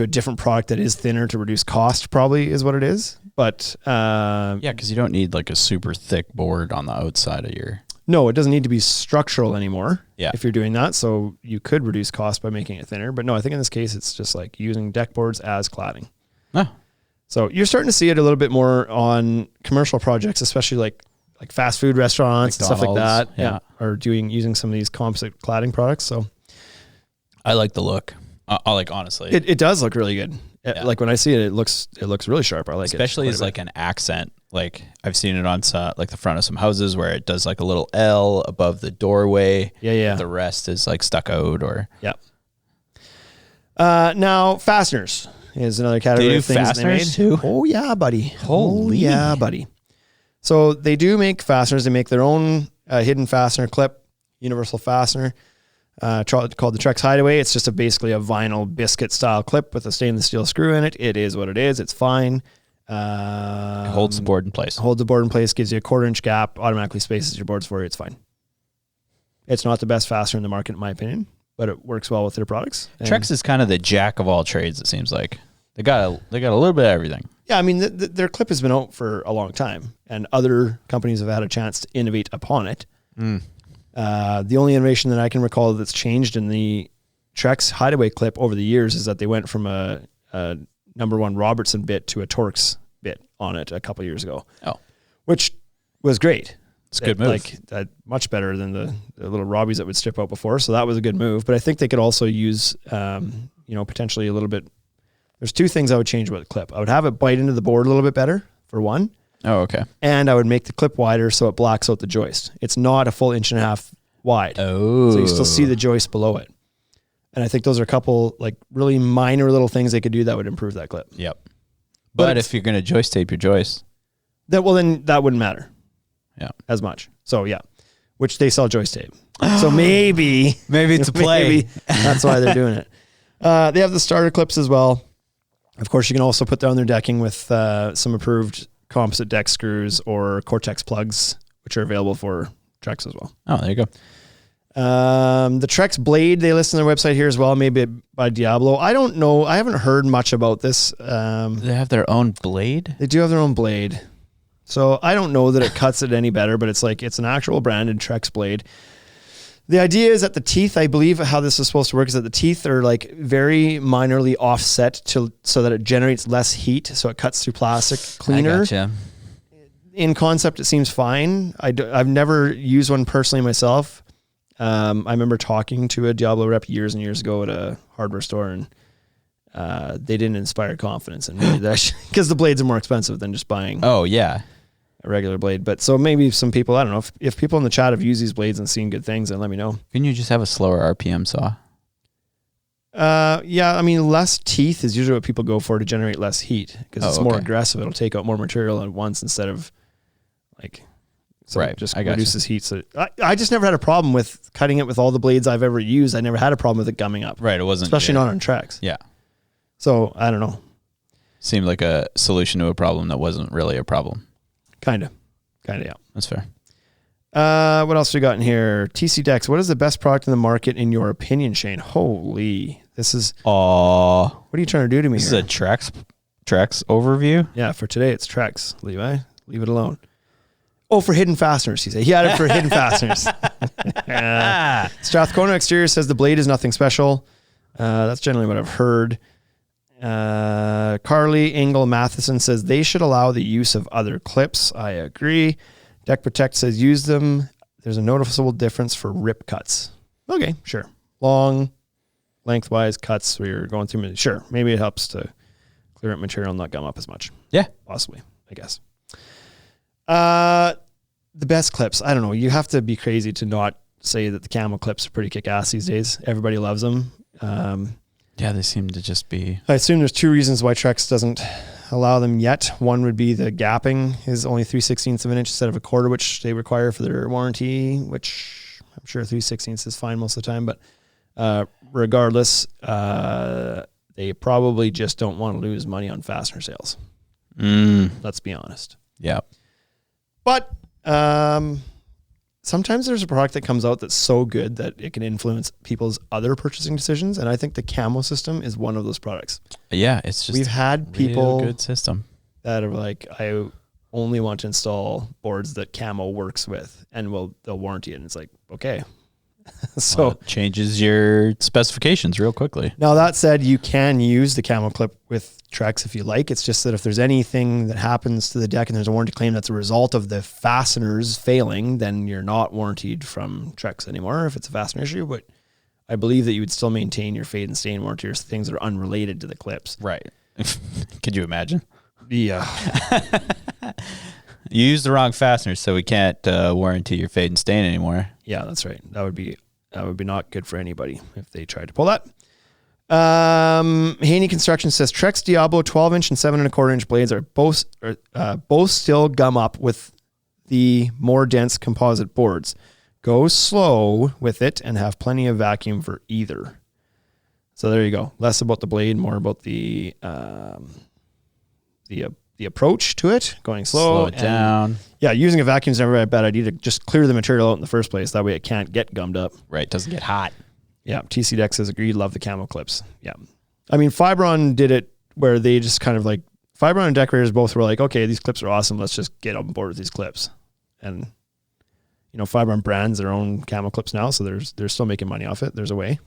different product that is thinner to reduce cost, probably is what it is. But because you don't need like a super thick board on the outside of your... No, it doesn't need to be structural anymore if you're doing that. So you could reduce cost by making it thinner. But no, I think in this case, it's just like using deck boards as cladding. Oh. So you're starting to see it a little bit more on commercial projects, especially like fast food restaurants and stuff like that. Yeah. Or using some of these composite cladding products. So I like the look. I like, honestly. It does look really good. Like when I see it, it looks really sharp. I like especially it. as like an accent. Like I've seen it on like the front of some houses where it does like a little L above the doorway. Yeah. The rest is like stuccoed or. Yeah. Now fasteners is another category of things they made too. Oh yeah, buddy. Holy. Oh, yeah, buddy. So they do make fasteners. They make their own hidden fastener clip, universal fastener, called the TREX Hideaway. It's just basically a vinyl biscuit style clip with a stainless steel screw in it. It is what it is. It's fine. It holds the board in place. Holds the board in place, gives you a 1/4 inch gap, automatically spaces your boards for you. It's fine. It's not the best fastener in the market, in my opinion, but it works well with their products. TREX is kind of the jack of all trades. It seems like they got a little bit of everything. Yeah, I mean, their clip has been out for a long time, and other companies have had a chance to innovate upon it. The only innovation that I can recall that's changed in the TREX Hideaway clip over the years is that they went from a number 1 Robertson bit to a Torx bit on it a couple years ago. Oh, which was great. It's a good move. Like much better than the little Robbies that would strip out before. So that was a good move. But I think they could also use, potentially a little bit. There's 2 things I would change about the clip. I would have it bite into the board a little bit better, for one. Oh, okay. And I would make the clip wider so it blacks out the joist. It's not a full 1.5 inch wide. Oh. So you still see the joist below it. And I think those are a couple like really minor little things they could do that would improve that clip. Yep. But if you're going to joist tape your joist. Then that wouldn't matter. Yeah. As much. So yeah. Which they sell joist tape. So maybe it's a play. Maybe that's why they're doing it. They have the starter clips as well. Of course, you can also put down their decking with some approved composite deck screws or Cortex plugs, which are available for TREX as well. Oh, there you go. The TREX blade they list on their website here as well, maybe by Diablo. I don't know. I haven't heard much about this. They have their own blade? They do have their own blade. So I don't know that it cuts it any better, but it's an actual branded TREX blade. The idea is that the teeth, I believe how this is supposed to work is that the teeth are like very minorly offset so that it generates less heat. So it cuts through plastic cleaner. I gotcha. In concept, it seems fine. I've never used one personally myself. I remember talking to a Diablo rep years and years ago at a hardware store, and they didn't inspire confidence in me because the blades are more expensive than just buying. Oh yeah, a regular blade. But so maybe some people, I don't know, if people in the chat have used these blades and seen good things, then let me know. Couldn't you just have a slower RPM saw? Yeah, I mean, less teeth is usually what people go for to generate less heat because it's more aggressive. It'll take out more material at once instead of like. So right. it just I reduces heat. So I just never had a problem with cutting it with all the blades I've ever used. I never had a problem with it gumming up. Right. It wasn't. Especially not on TREX. Yeah. So I don't know. Seemed like a solution to a problem that wasn't really a problem. Kind of, yeah. That's fair. What else we got in here? TC Decks. What is the best product in the market in your opinion, Shane? Holy, this is. What are you trying to do to me This here? is a TREX overview. Yeah, for today it's TREX. Levi, leave it alone. Oh, for hidden fasteners, he said. He had it for hidden fasteners. Strathcona Exterior says the blade is nothing special. That's generally what I've heard. Carly Engel Matheson says they should allow the use of other clips. I agree. Deck Protect says use them. There's a noticeable difference for rip cuts. Okay, sure. Long, lengthwise cuts where you're going through. Sure, maybe it helps to clear up material and not gum up as much. Yeah. Possibly, I guess. The best clips, I don't know. You have to be crazy to not say that the camel clips are pretty kick-ass these days. Everybody loves them. Yeah, they seem to just be. I assume there's 2 reasons why TREX doesn't allow them yet. One would be the gapping is only 3/16 of an inch instead of a 1/4, which they require for their warranty, which I'm sure 3/16 is fine most of the time. But regardless, they probably just don't want to lose money on fastener sales. Let's be honest. Yeah. But sometimes there's a product that comes out that's so good that it can influence people's other purchasing decisions. And I think the Camo system is one of those products. Yeah, it's just we've had people good system that are like, I only want to install boards that Camo works with and they'll warranty it. And it's like, okay. So it changes your specifications real quickly. Now that said, you can use the Camo clip with TREX if you like. It's just that if there's anything that happens to the deck and there's a warranty claim that's a result of the fasteners failing, then you're not warranted from TREX anymore if it's a fastener issue. But I believe that you would still maintain your fade and stain warranty or things that are unrelated to the clips. Right. Could you imagine? Yeah. You used the wrong fastener, so we can't warranty your fade and stain anymore. Yeah, that's right. That would be not good for anybody if they tried to pull that. Haney Construction says TREX Diablo 12-inch and 7 1/4 inch blades are both still gum up with the more dense composite boards. Go slow with it and have plenty of vacuum for either. So there you go. Less about the blade, more about the approach to it, going slow it down. Yeah, using a vacuum is never a bad idea to just clear the material out in the first place. That way it can't get gummed up. Right, doesn't get hot. Yeah, TC Deck says agreed, love the camo clips. Yeah. I mean, Fibron did it where they just kind of like, Fibron and Decorators both were like, okay, these clips are awesome. Let's just get on board with these clips. And, you know, Fibron brands their own camo clips now, so they're still making money off it. There's a way.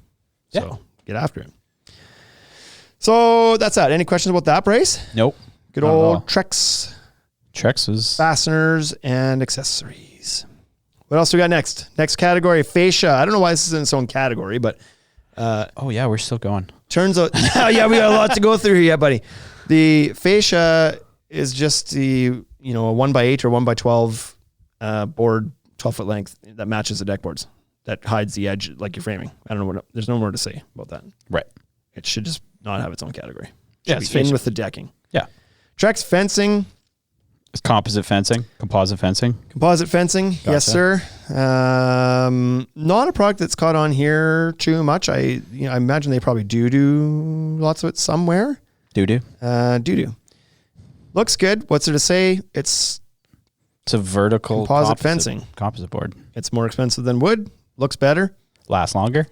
So get after it. So that's that. Any questions about that, Bryce? Nope. Good old TREX was fasteners and accessories. What else we got next? Next category, fascia. I don't know why this is in its own category, but oh yeah, we're still going. turns out, yeah, we got a lot to go through here, buddy. The fascia is just a 1x8 or 1x12 board, 12-foot length that matches the deck boards, that hides the edge like your framing. I don't know there's no more to say about that. Right. It should just not have its own category. Yeah, Should be in with the decking. Yeah. TREX fencing. It's composite fencing, composite fencing. Composite fencing, Gotcha. yes, sir. Not a product that's caught on here too much. I imagine they probably do lots of it somewhere. Do. Looks good. What's there to say? It's a vertical composite fencing. Composite board. It's more expensive than wood. Looks better. Lasts longer.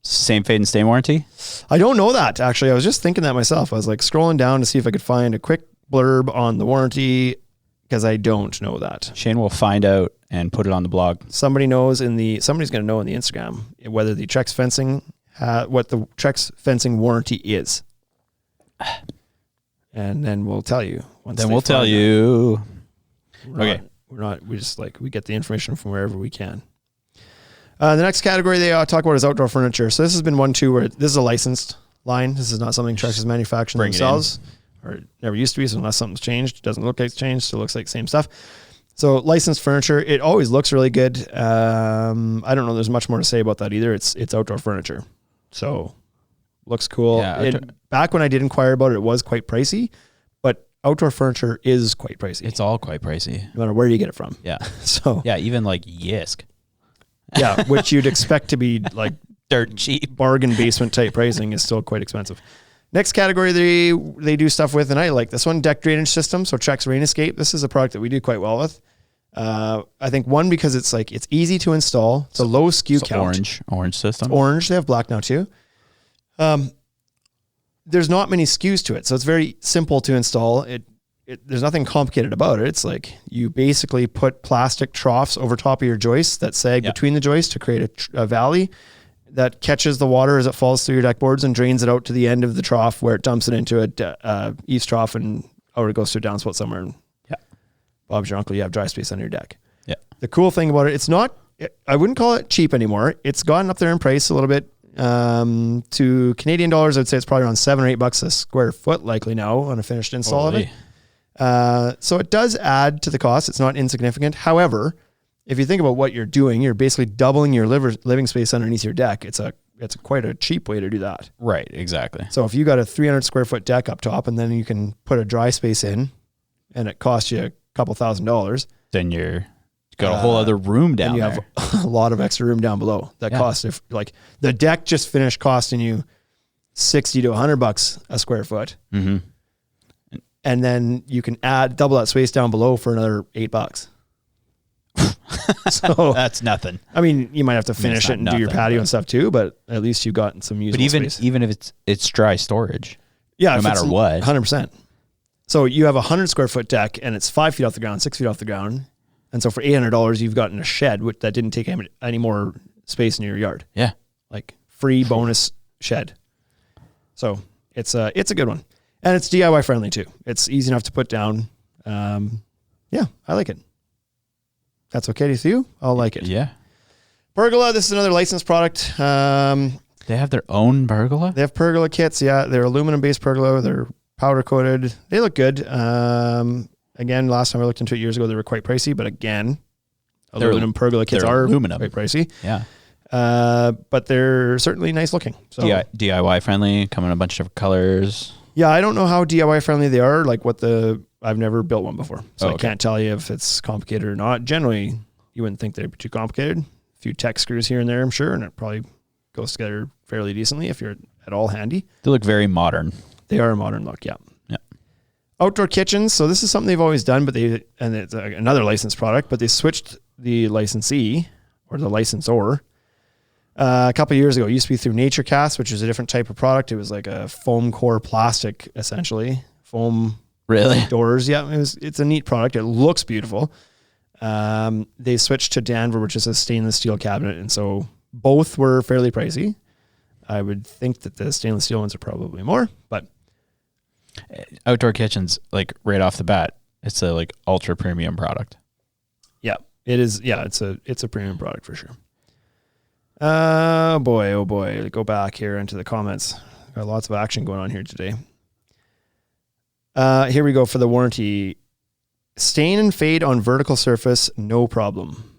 Same fade and stain warranty. I don't know that, actually. I was just thinking that myself. I was like scrolling down to see if I could find a quick blurb on the warranty, because I don't know that. Shane will find out and put it on the blog. Somebody knows somebody's going to know in the Instagram whether the TREX fencing, what the TREX fencing warranty is. And then we'll tell you. Then we'll tell you. Okay. We get the information from wherever we can. The next category they talk about is outdoor furniture. So this has been one too where this is a licensed line. This is not something TREX is manufacturing themselves, or it never used to be. So unless something's changed, it doesn't look like it's changed. Still looks like the same stuff. So licensed furniture, it always looks really good. I don't know. There's much more to say about that either. It's outdoor furniture. So looks cool. Yeah, back when I did inquire about it, it was quite pricey, but outdoor furniture is quite pricey. It's all quite pricey. No matter where you get it from. Yeah. So yeah, even like Yisk. Yeah, which you'd expect to be like dirt cheap. Bargain basement type pricing is still quite expensive. Next category they do stuff with, and I like this one, deck drainage system. So TREX Rain Escape. This is a product that we do quite well with. I think one, because it's easy to install. It's a low SKU count. Orange system. It's orange. They have black now too. There's not many SKUs to it, so it's very simple to install. There's nothing complicated about it. It's like you basically put plastic troughs over top of your joists that sag between the joists to create a valley that catches the water as it falls through your deck boards and drains it out to the end of the trough, where it dumps it into a eaves trough and out it goes to a downspout somewhere. And Bob's your uncle, you have dry space under your deck. Yeah. The cool thing about it, I wouldn't call it cheap anymore. It's gotten up there in price a little bit. To Canadian dollars, I'd say it's probably around $7 or $8 a square foot likely now on a finished install of it. So it does add to the cost. It's not insignificant. However, if you think about what you're doing, you're basically doubling your living space underneath your deck. It's quite a cheap way to do that. Right, exactly. So if you got a 300 square foot deck up top, and then you can put a dry space in, and it costs you a couple $1,000s, then you're got a whole other room down there. You have a lot of extra room down below that costs, if like the deck just finished costing you $60 to $100 a square foot. Mm-hmm. And then you can double that space down below for another $8. So that's nothing. I mean, you might have to finish it and do your patio and stuff too, but at least you've gotten some usable space. Even if it's dry storage. Yeah. No matter what. 100%. So you have a 100 square foot deck and it's 5 feet off the ground, 6 feet off the ground. And so for $800, you've gotten a shed that didn't take any more space in your yard. Yeah. Like free bonus shed. So it's a good one. And it's DIY friendly too. It's easy enough to put down. Yeah, I like it. That's okay with you? I'll like it. Yeah. Pergola, this is another licensed product. They have their own pergola? They have pergola kits. Yeah, they're aluminum-based pergola. They're powder-coated. They look good. Again, last time I looked into it years ago, they were quite pricey. But again, aluminum pergola kits are aluminum. quite pricey. Yeah. But they're certainly nice looking. So DIY friendly, come in a bunch of different colors. Yeah, I don't know how DIY friendly they are. Like I've never built one before, so I okay. can't tell you if it's complicated or not. Generally, you wouldn't think they'd be too complicated. A few tech screws here and there, I'm sure, and it probably goes together fairly decently if you're at all handy. They look very modern. They are a modern look, yeah. Yeah. Outdoor kitchens. So this is something they've always done, but it's another licensed product, but they switched the licensee or the licensor a couple of years ago. It used to be through NatureCast, which is a different type of product. It was like a foam core plastic, essentially. Foam doors. Yeah, it's a neat product. It looks beautiful. They switched to Danver, which is a stainless steel cabinet, and so both were fairly pricey. I would think that the stainless steel ones are probably more, but outdoor kitchens, like right off the bat, it's a like ultra premium product. Yeah, it is. Yeah, it's a premium product for sure. Oh boy. Go back here into the comments. Got lots of action going on here today. Here we go for the warranty. Stain and fade on vertical surface, no problem.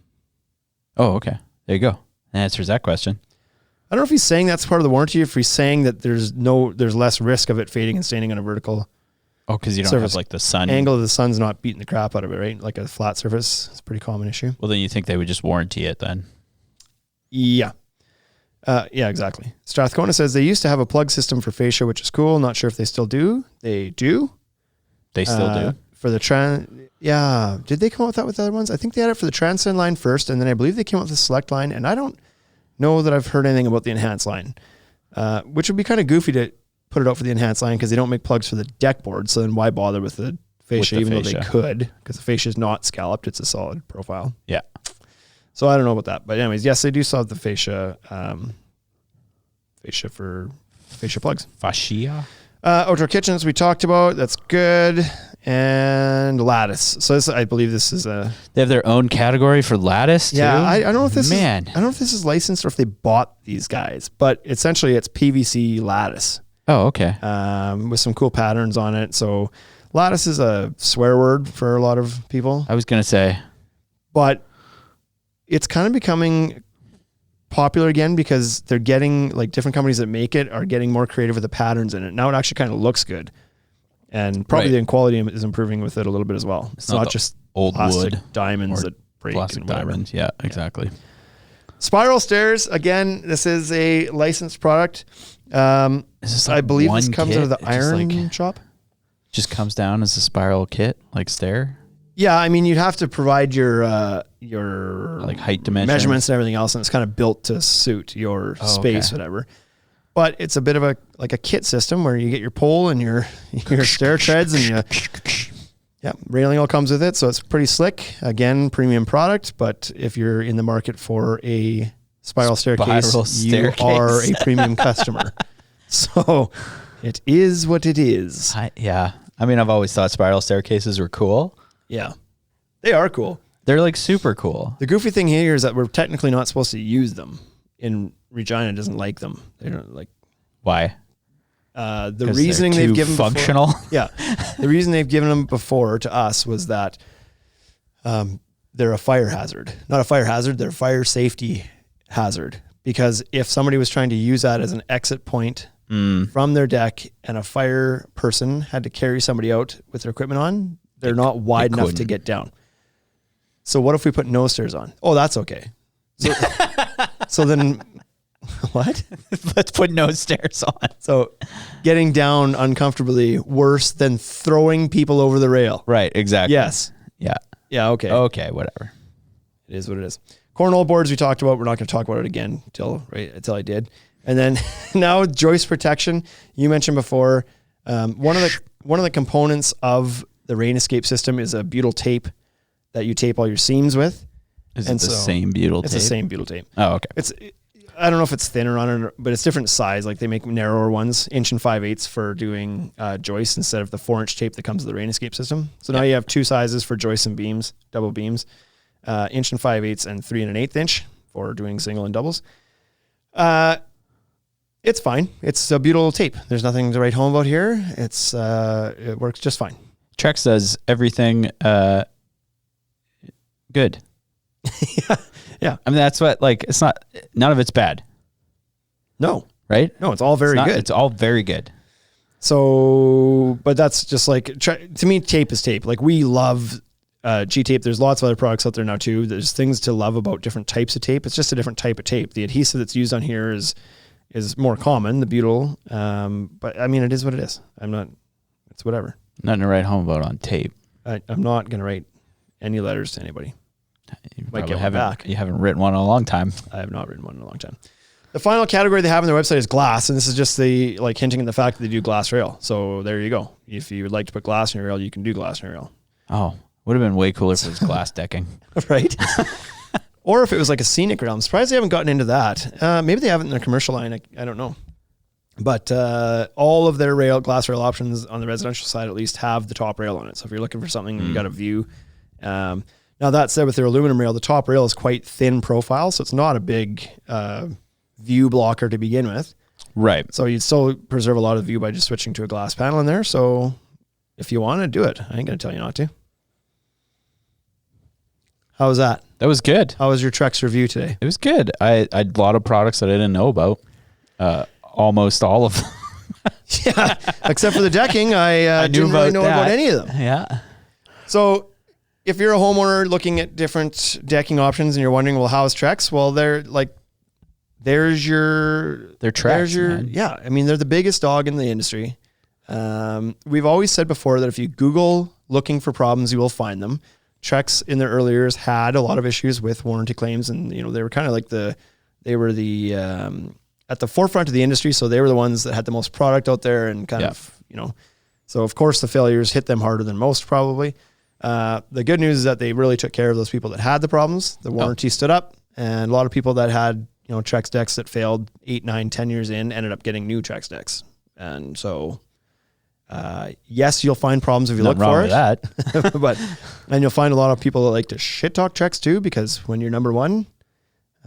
Oh, okay. There you go. That answers that question. I don't know if he's saying that's part of the warranty, if he's saying that there's less risk of it fading and staining on a vertical. Oh, because you don't surface. have like the sun. Angle of the sun's not beating the crap out of it, right? Like a flat surface. It's a pretty common issue. Well, then you think they would just warranty it then? Yeah. Yeah, exactly. Strathcona says they used to have a plug system for fascia, which is cool. Not sure if they still do. They do. They still do? For the yeah. Did they come up with that with the other ones? I think they had it for the Transcend line first, and then I believe they came up with the Select line, and I don't know that I've heard anything about the Enhanced line, which would be kind of goofy to put it out for the Enhanced line because they don't make plugs for the deck board, so then why bother with the fascia, even though they could, because the fascia is not scalloped, it's a solid profile. Yeah. So I don't know about that. But anyways, yes, they do still have the fascia for fascia plugs. Fascia? Outdoor kitchens we talked about. That's good. And lattice. So this, I believe this is a... They have their own category for lattice too? Yeah, I don't know if this Man. is... I don't know if this is licensed or if they bought these guys. But essentially it's PVC lattice. Oh, okay. With some cool patterns on it. So lattice is a swear word for a lot of people. I was going to say. But it's kind of becoming popular again because they're getting, like, different companies that make it are getting more creative with the patterns in it. Now it actually kind of looks good. And probably the quality is improving with it a little bit as well. It's not just old plastic wood diamonds that break plastic and whatever. diamonds. Yeah, exactly. Spiral stairs. Again, this is a licensed product. I believe this comes out of the iron shop. Just comes down as a spiral kit, like stair. Yeah, I mean, you'd have to provide your like height dimensions, measurements and everything else, and it's kind of built to suit your space, whatever. But it's a bit of a kit system where you get your pole and your stair treads and railing all comes with it. So it's pretty slick. Again, premium product. But if you're in the market for a spiral staircase, you are a premium customer. So it is what it is. I mean, I've always thought spiral staircases were cool. Yeah, they are cool. They're like super cool. The goofy thing here is that we're technically not supposed to use them. In Regina doesn't like them. They don't like. Why? The reasoning they've given functional. The reason they've given them before to us was that they're a fire hazard. Not a fire hazard. They're a fire safety hazard. Because if somebody was trying to use that as an exit point from their deck, and a fire person had to carry somebody out with their equipment on, they're not wide enough to get down. So what if we put no stairs on? Oh, that's okay. So then, what? Let's put no stairs on. So getting down uncomfortably worse than throwing people over the rail. Right, exactly. Yes. Yeah. Yeah, okay. Okay, whatever. It is what it is. Cornhole boards we talked about. We're not going to talk about it again until I did. And then now joist protection. You mentioned before, one of the components of the rain escape system is a butyl tape that you tape all your seams with. Is it the same butyl tape? It's the same butyl tape. Oh, okay. I don't know if it's thinner on it, but it's different size. Like they make narrower ones, 1 5/8 for doing joists instead of the 4-inch tape that comes with the rain escape system. So now you have 2 sizes for joists and beams, double beams, 1 5/8 and 3 1/8 inch for doing single and doubles. It's fine. It's a beautiful tape. There's nothing to write home about here. It works just fine. TREX does everything good. Yeah. I mean, that's what, like, it's not, none of it's bad. No. Right? No, it's all very good. It's all very good. So, but that's just like, to me, tape is tape. Like, we love G-tape. There's lots of other products out there now too. There's things to love about different types of tape. It's just a different type of tape. The adhesive that's used on here is more common, the butyl. But I mean, it is what it is. It's whatever. Nothing to write home about on tape. I'm not going to write any letters to anybody. You Might get one haven't, back. you haven't written one in a long time. I have not written one in a long time. The final category they have on their website is glass, and this is just the like hinting at the fact that they do glass rail. So there you go. If you would like to put glass in your rail, you can do glass in your rail. Oh, would have been way cooler if it was glass decking. Right? Or if it was like a scenic rail. I'm surprised they haven't gotten into that. Maybe they haven't in their commercial line. I don't know. But all of their glass rail options on the residential side at least have the top rail on it. So if you're looking for something and you got a view. Now that said, with their aluminum rail, the top rail is quite thin profile, so it's not a big view blocker to begin with. Right. So you'd still preserve a lot of view by just switching to a glass panel in there. So if you want to do it, I ain't going to tell you not to. How was that? That was good. How was your TREX review today? It was good. I had a lot of products that I didn't know about. Almost all of them. Yeah, except for the decking, I didn't really know about any of them. Yeah. So if you're a homeowner looking at different decking options and you're wondering, well, how's TREX? Well, they're TREX, man. Yeah. I mean, they're the biggest dog in the industry. We've always said before that if you Google looking for problems, you will find them. TREX in their early years had a lot of issues with warranty claims, and they were kind of like at the forefront of the industry. So they were the ones that had the most product out there and kind of, so of course the failures hit them harder than most probably. The good news is that they really took care of those people that had the problems. The warranty stood up, and a lot of people that had, TREX decks that failed 8, 9, 10 years in ended up getting new TREX decks. And so, yes, you'll find problems if you look for it. That. And you'll find a lot of people that like to shit talk TREX too, because when you're number one,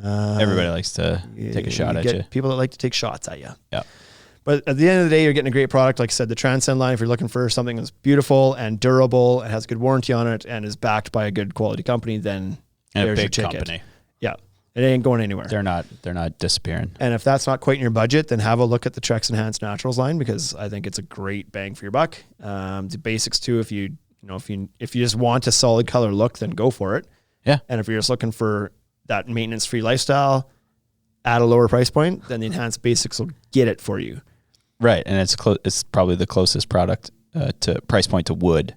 everybody likes to take a shot at you. People that like to take shots at you. Yeah. But at the end of the day, you're getting a great product. Like I said, the Transcend line, if you're looking for something that's beautiful and durable and has good warranty on it and is backed by a good quality company, then And there's a big your ticket. company. Yeah. It ain't going anywhere. They're not disappearing. And if that's not quite in your budget, then have a look at the TREX Enhanced Naturals line, because I think it's a great bang for your buck. The basics too, if you just want a solid color look, then go for it. Yeah. And if you're just looking for that maintenance-free lifestyle at a lower price point, then the Enhanced Basics will get it for you. Right. And it's probably the closest product to price point to wood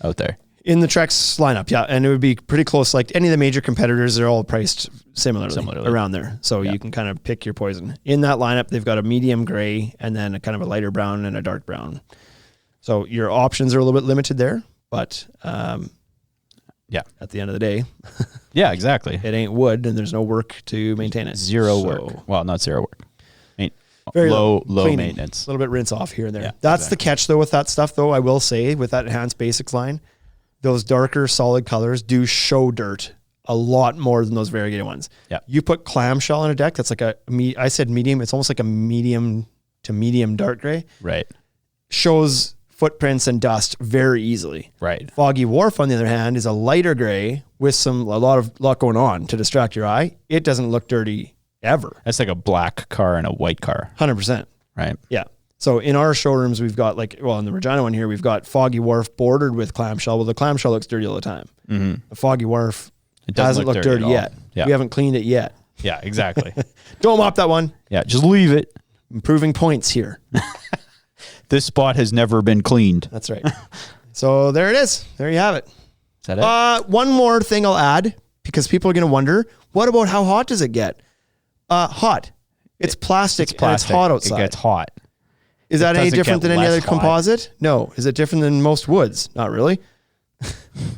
out there. In the TREX lineup, yeah. And it would be pretty close. Like any of the major competitors, they're all priced similarly. Around there. So you can kind of pick your poison. In that lineup, they've got a medium gray and then a kind of a lighter brown and a dark brown. So your options are a little bit limited there, but at the end of the day, yeah, exactly. it ain't wood and there's no work to maintain it. Zero work. Well, not zero work. Very low cleaning, maintenance. A little bit rinse off here and there. Yeah, That's the catch though with that stuff though. I will say with that Enhanced Basics line, those darker solid colors do show dirt a lot more than those variegated ones. Yeah. You put clamshell on a deck that's like I said medium, it's almost like a medium to medium dark gray. Right. Shows footprints and dust very easily. Right. Foggy Wharf, on the other hand, is a lighter gray with a lot going on to distract your eye. It doesn't look dirty ever. That's like a black car and a white car. 100%. Right. Yeah. So in our showrooms, we've got in the Regina one here, we've got Foggy Wharf bordered with clamshell. Well, the clamshell looks dirty all the time. Mm-hmm. The Foggy Wharf hasn't looked dirty yet. Yeah. We haven't cleaned it yet. Yeah, exactly. Don't mop that one. Yeah, just leave it. Improving points here. This spot has never been cleaned. That's right. So there it is. There you have it. Is that it? One more thing I'll add, because people are going to wonder, what about how hot does it get? Hot. It's plastic. And it's hot outside. It gets hot. Is that any different than any other less hot. composite? No. Is it different than most woods? Not really.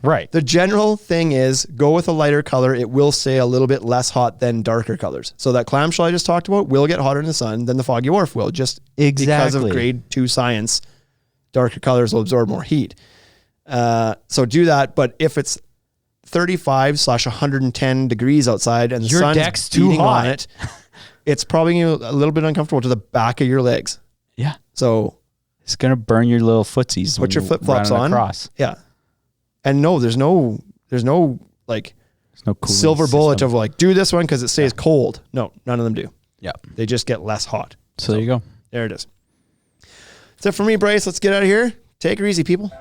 Right. The general thing is go with a lighter color. It will stay a little bit less hot than darker colors. So that clamshell I just talked about will get hotter in the sun than the Foggy Wharf will, just because of grade 2 science. Darker colors will absorb more heat. So do that. But if it's 35/110 degrees outside and the sun's deck's too beating hot on it, it's probably a little bit uncomfortable to the back of your legs. Yeah. So it's going to burn your little footsies. put your flip-flops on. Across. Yeah. And no, there's no like There's no cooling silver bullet system. of like, do this one because it stays cold. No, none of them do. Yeah. They just get less hot. So there you go. There it is. That's it for me, Bryce. Let's get out of here. Take her easy, people.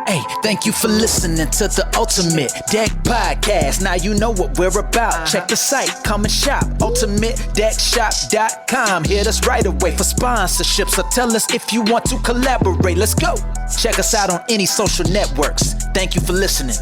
Hey, thank you for listening to the Ultimate Deck Podcast. Now you know what we're about. Check the site, come and shop. UltimateDeckShop.com. Hit us right away for sponsorships or tell us if you want to collaborate. Let's go. Check us out on any social networks. Thank you for listening.